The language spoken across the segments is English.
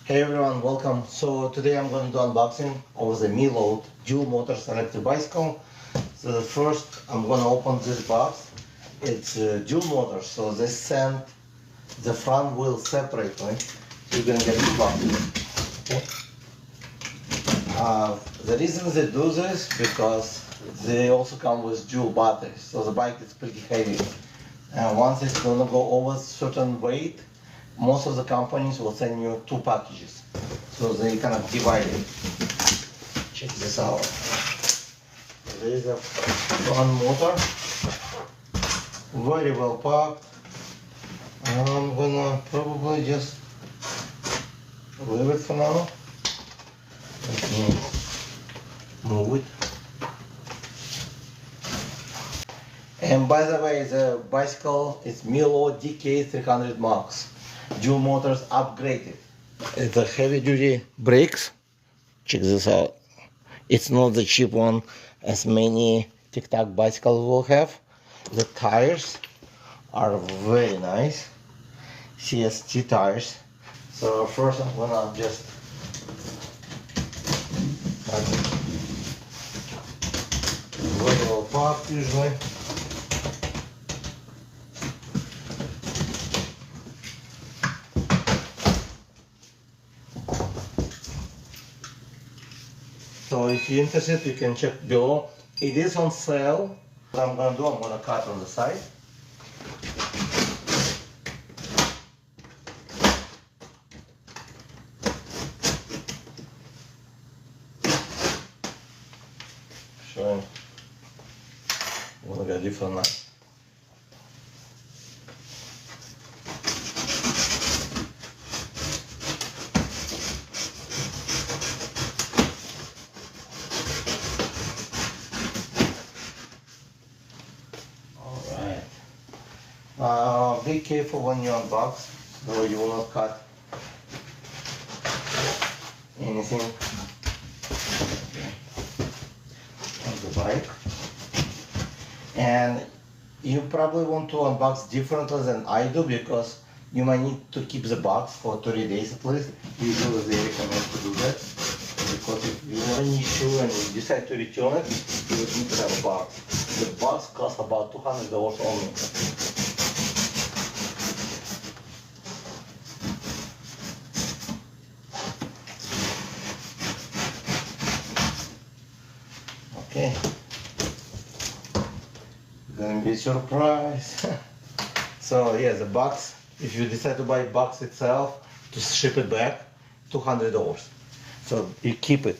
Hey everyone, welcome. So today I'm going to do unboxing of the Meelod dual motors electric bicycle. So the first I'm going to open this box. It's dual motor, so they send the front wheel separately. So you're going to get two boxes. Okay. The reason they do this because they also come with dual batteries, so the bike is pretty heavy. And once it's going to go over a certain weight, most of the companies will send you two packages. So they kind of divide it. Check this out. There is a front motor. Very well packed. I'm gonna probably just leave it for now. Let me move it. And by the way, the bicycle is Meelod DK300 Max. Dual motors upgraded. It's a heavy duty brakes. Check this out. It's not the cheap one as many TikTok bicycles will have. The tires are very nice. CST tires. So first I'm gonna just very well packed usually. So if you're interested, you can check below. It is on sale. What I'm going to do, I'm going to cut on the side. Showing. I'm going to get a different knife. Be careful when you unbox, so you will not cut anything on the bike. And you probably want to unbox differently than I do because you might need to keep the box for 30 days at least. Usually they recommend to do that because if you have an issue and you decide to return it, you would need to have a box. The box costs about $200 only. Okay, gonna be a surprise. So yeah, the box, if you decide to buy a box itself, to ship it back, $200. So you keep it.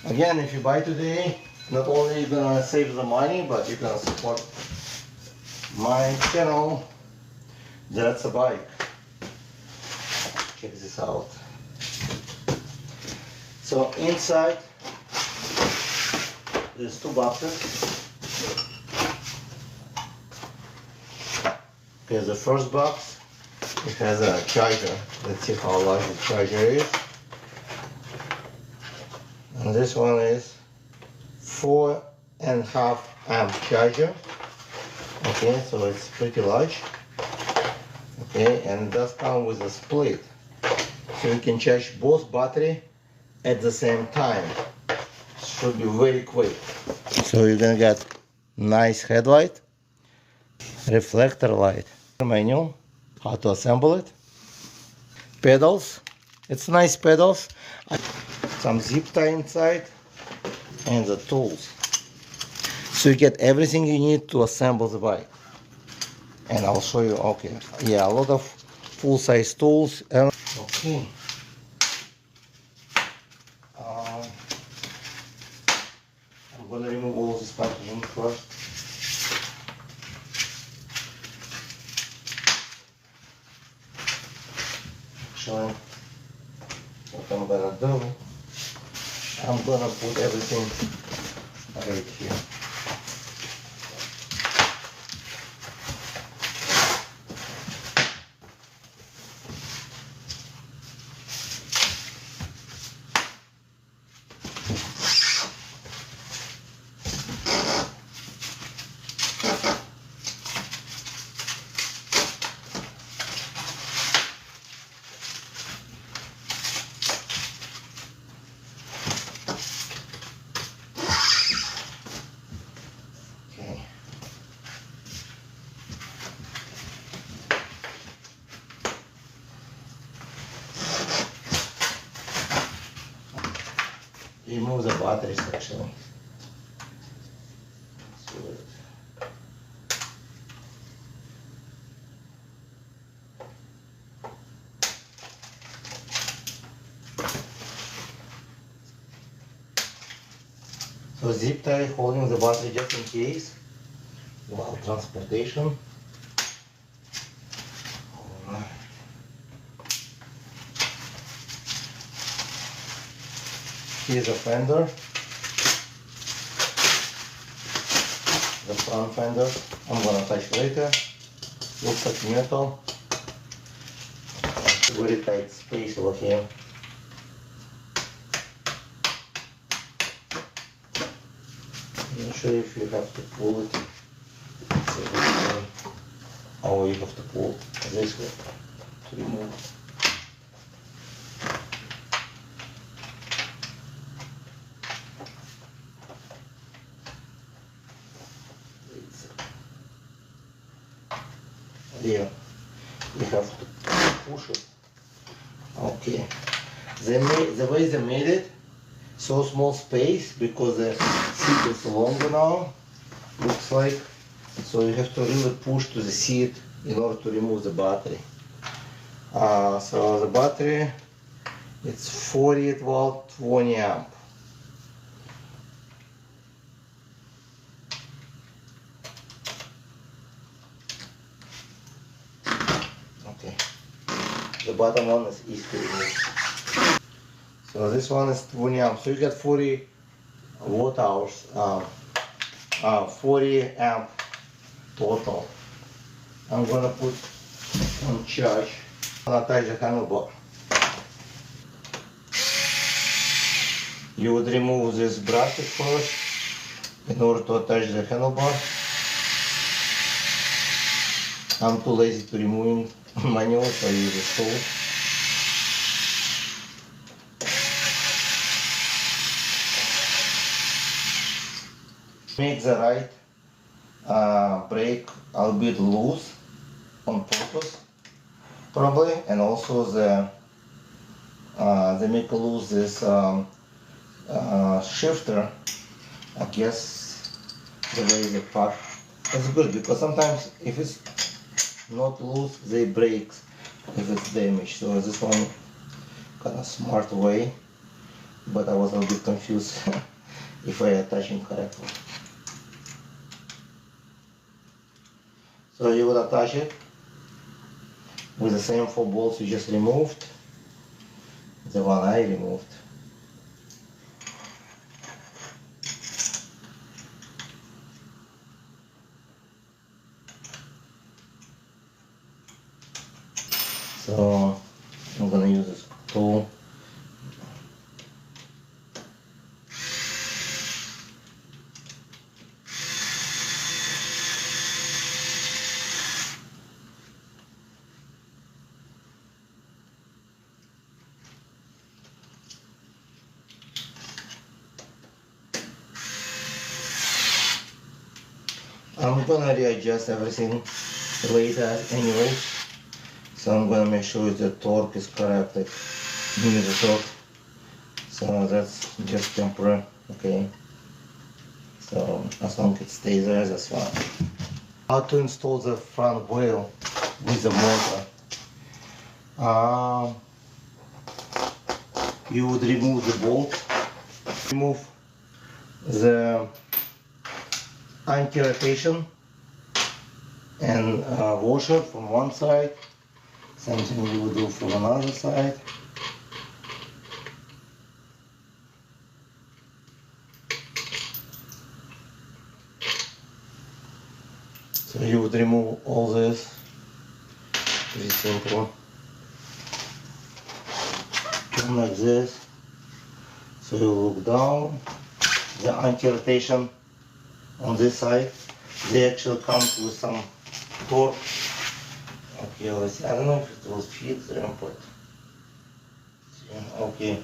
Again, if you buy today, not only are you gonna save the money, but you're gonna support my channel. That's a bike. Check this out. So inside, there's two boxes. Okay, the first box, it has a charger. Let's see how large the charger is. And this one is 4.5 amp charger. Okay, so it's pretty large. Okay, and it does come with a split. So you can charge both battery at the same time. Should be very quick. So you're gonna get nice headlight, reflector light, manual, how to assemble it, pedals, it's nice pedals, some zip tie inside, and the tools. So you get everything you need to assemble the bike. And I'll show you, okay, yeah, a lot of full-size tools. Okay. I'm going to remove all this packaging first. Actually, what I'm going to do, I'm going to put everything right here. remove the batteries actually. So zip tie holding the battery just in case while transportation. Here's a fender, the front fender. I'm gonna touch later. Looks like metal. Very tight space over here. I'm not sure if you have to pull it or you have to pull this way to remove. Yeah, we have to push it. Okay, the way they made it, so small space because the seat is longer now, looks like. So you have to really push to the seat in order to remove the battery. So the battery, it's 48 volt, 20 amp. Okay, the bottom one is easy to remove. So this one is 20 amp. So you get 40 watt hours, 40 amp total. I'm gonna put on charge. I'm gonna attach the handlebar. You would remove this bracket first in order to attach the handlebar. I'm too lazy to remove it manually, so I use a tool. Make the right brake a bit loose on purpose, probably, and also they make loose this shifter. I guess the way they pack is good because sometimes if it's not loose, they break if it's damaged. So this one kind of smart way, but I was a bit confused if I attach it correctly. So you would attach it with the same 4 bolts you just removed, the one I removed. So I'm gonna use this tool. I'm gonna readjust everything later anyway, so I'm gonna make sure the torque is correct, like give me the torque. So that's just temporary, okay. So as long as it stays there, that's fine. How to install the front wheel with the motor? You would remove the bolt, remove the anti-rotation and washer from one side. Same thing you would do from another side. So you would remove all this. Very simple. Come like this. So you look down. The anti-rotation on this side, they actually come with some torque. Okay, let's see. I don't know if it will fit the input. Okay.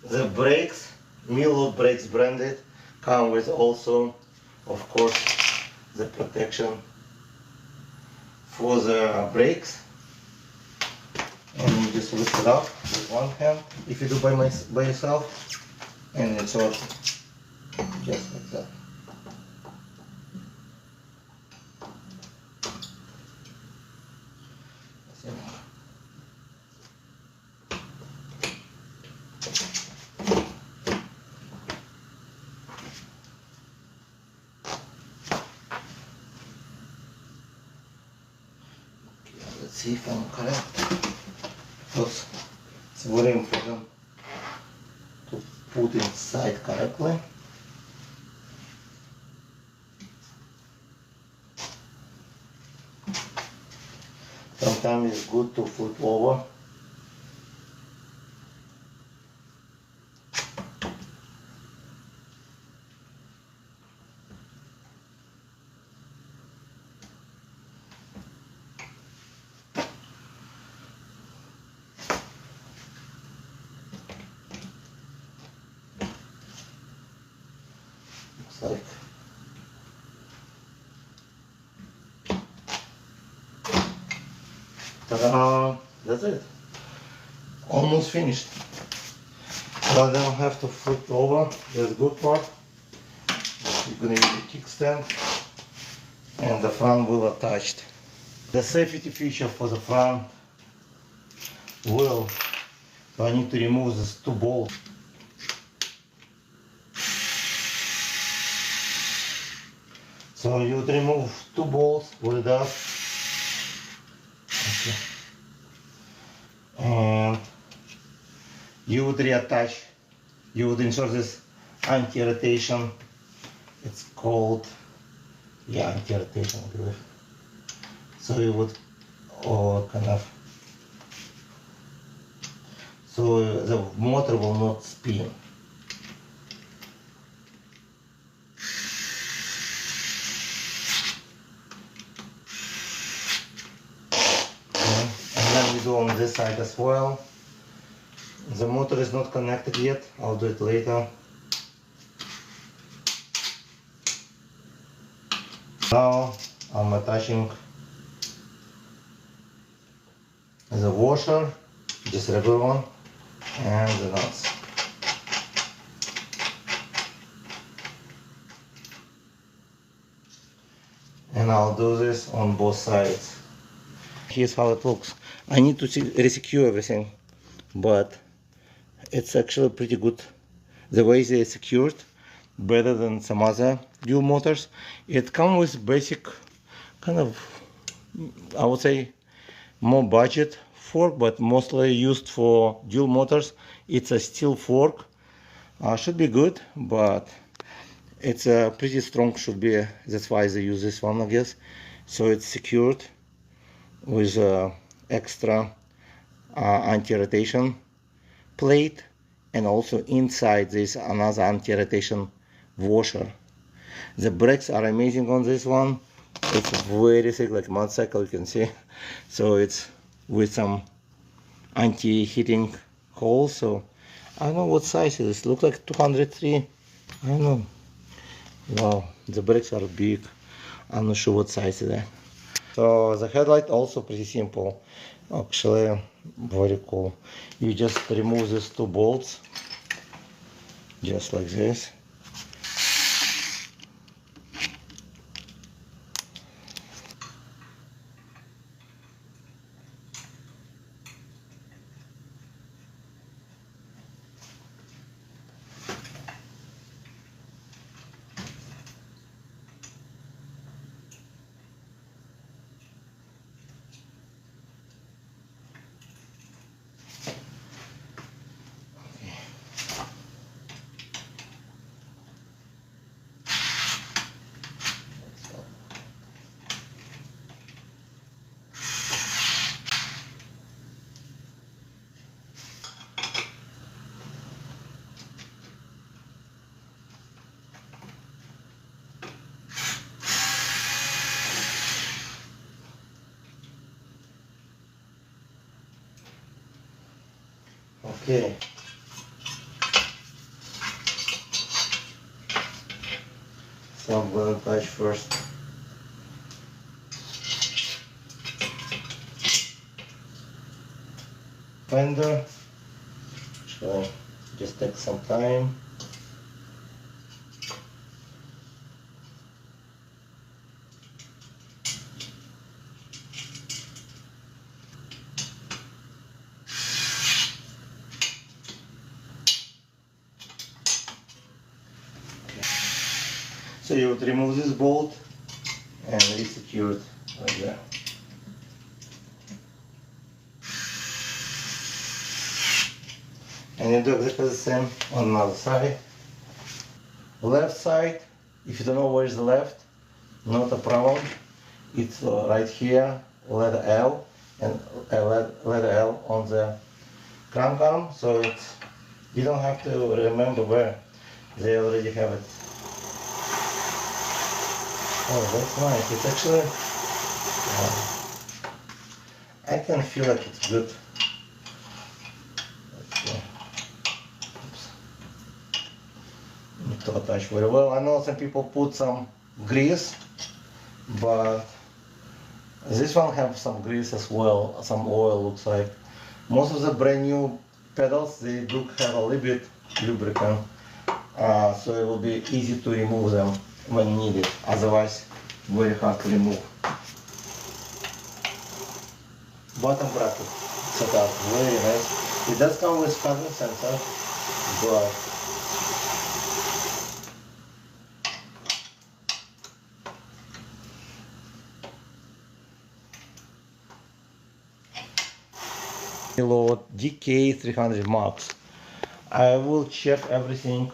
The brakes, Meelod brakes branded, come with also, of course, the protection for the brakes. and you just lift it up with one hand if you do by yourself, and it's also just like that. Let's see if I'm correct, because it's very important to put inside correctly. Sometimes it's good to flip over. Like ta-da! That's it. Almost finished. So I don't have to flip over. That's the good part. You're gonna use the kickstand, and the front wheel attached. The safety feature for the front wheel. So I need to remove these two bolts. So you would remove two bolts with that, okay. And you would reattach, you would insert this anti-rotation, it's called, yeah, anti-rotation, I believe. So you would, kind of, so the motor will not spin. Do on this side as well. The motor is not connected yet, I'll do it later. Now I'm attaching the washer, just regular one, and the nuts. And I'll do this on both sides. Here's how it looks. I need to resecure everything, but it's actually pretty good. The way they secured, better than some other dual motors. It comes with basic kind of, I would say, more budget fork, but mostly used for dual motors. It's a steel fork. Should be good, but it's pretty strong, should be. That's why they use this one, I guess. So it's secured with extra anti-rotation plate, and also inside there's another anti-rotation washer. The brakes are amazing on this one. It's very thick, like motorcycle, you can see. So it's with some anti-hitting holes. So I don't know what size it is. It looks like 203. I don't know. Wow, the brakes are big. I'm not sure what size it is. So the headlight also pretty simple, actually very cool. You just remove these two bolts, just like this. Okay. So I'm going to attach first. fender. So just take some time. So you would remove this bolt and re-secure it like that. And you do exactly the same on another side. Left side, if you don't know where is the left, not a problem. It's right here, letter L, and letter L on the crank arm, so it's, you don't have to remember where. They already have it. Oh, that's nice. It's actually, I can feel like it's good. Need to attach very well. I know some people put some grease, but this one have some grease as well, some oil looks like. Most of the brand new pedals, they do have a little bit lubricant, so it will be easy to remove them when needed, otherwise very hard to remove. Bottom bracket setup, very nice. It does come with pattern sensor, but Meelod DK300 Max. I will check everything,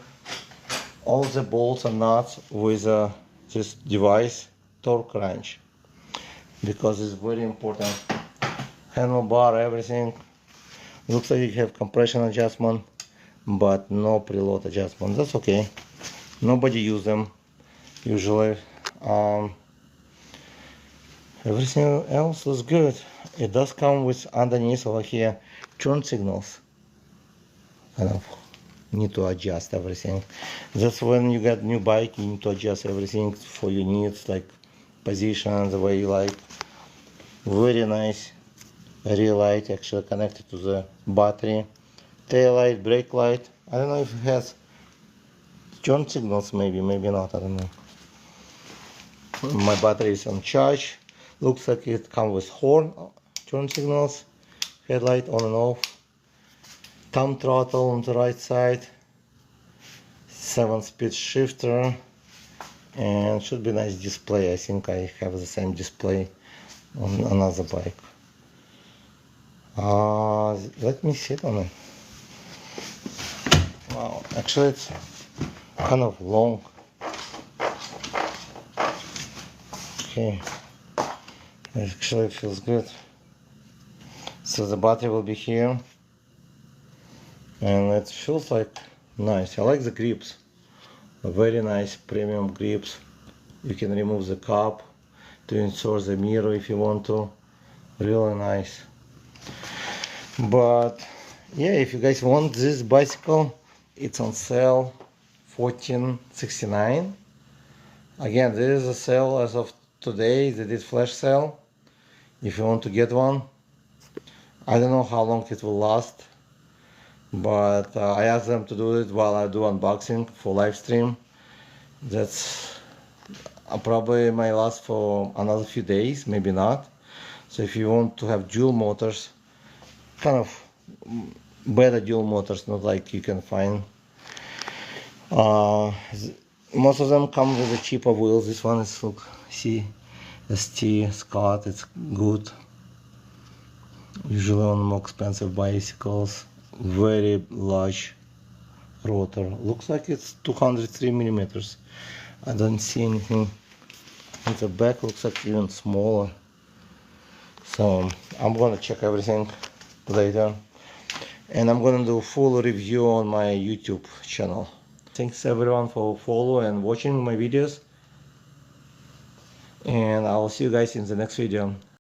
all the bolts and nuts with this device, torque wrench, because it's very important. Handlebar, everything. Looks like you have compression adjustment, but no preload adjustment. That's okay. Nobody use them usually. Everything else is good. It does come with underneath over here turn signals. Kind of need to adjust everything. That's when you get new bike, you need to adjust everything for your needs, like position, the way you like. Very nice rear light, actually connected to the battery. Tail light, brake light. I don't know if it has turn signals, maybe not, I don't know. My battery is on charge. Looks like it comes with horn, turn signals, headlight on and off, thumb throttle on the right side, 7-speed shifter, and should be nice display. I think I have the same display on another bike. Let me sit on it. Wow, actually it's kind of long. Okay. Actually it feels good. So the battery will be here, and it feels like nice. I like the grips, very nice premium grips. You can remove the cap to insert the mirror if you want to. Really nice. But yeah, if you guys want this bicycle, it's on sale, $14.69. Again, this is a sale as of today. They did flash sale. If you want to get one, I don't know how long it will last, but I asked them to do it while I do unboxing for live stream. That's probably might last for another few days, maybe not. So if you want to have dual motors, kind of better dual motors, not like you can find. Most of them come with the cheaper wheels. This one is, look, see, ST Scott, it's good. Usually on more expensive bicycles. Very large rotor. Looks like it's 203 millimeters. I don't see anything in the back. Looks like even smaller. So I'm gonna check everything later, and I'm gonna do a full review on my YouTube channel. Thanks everyone for following and watching my videos, and I'll see you guys in the next video.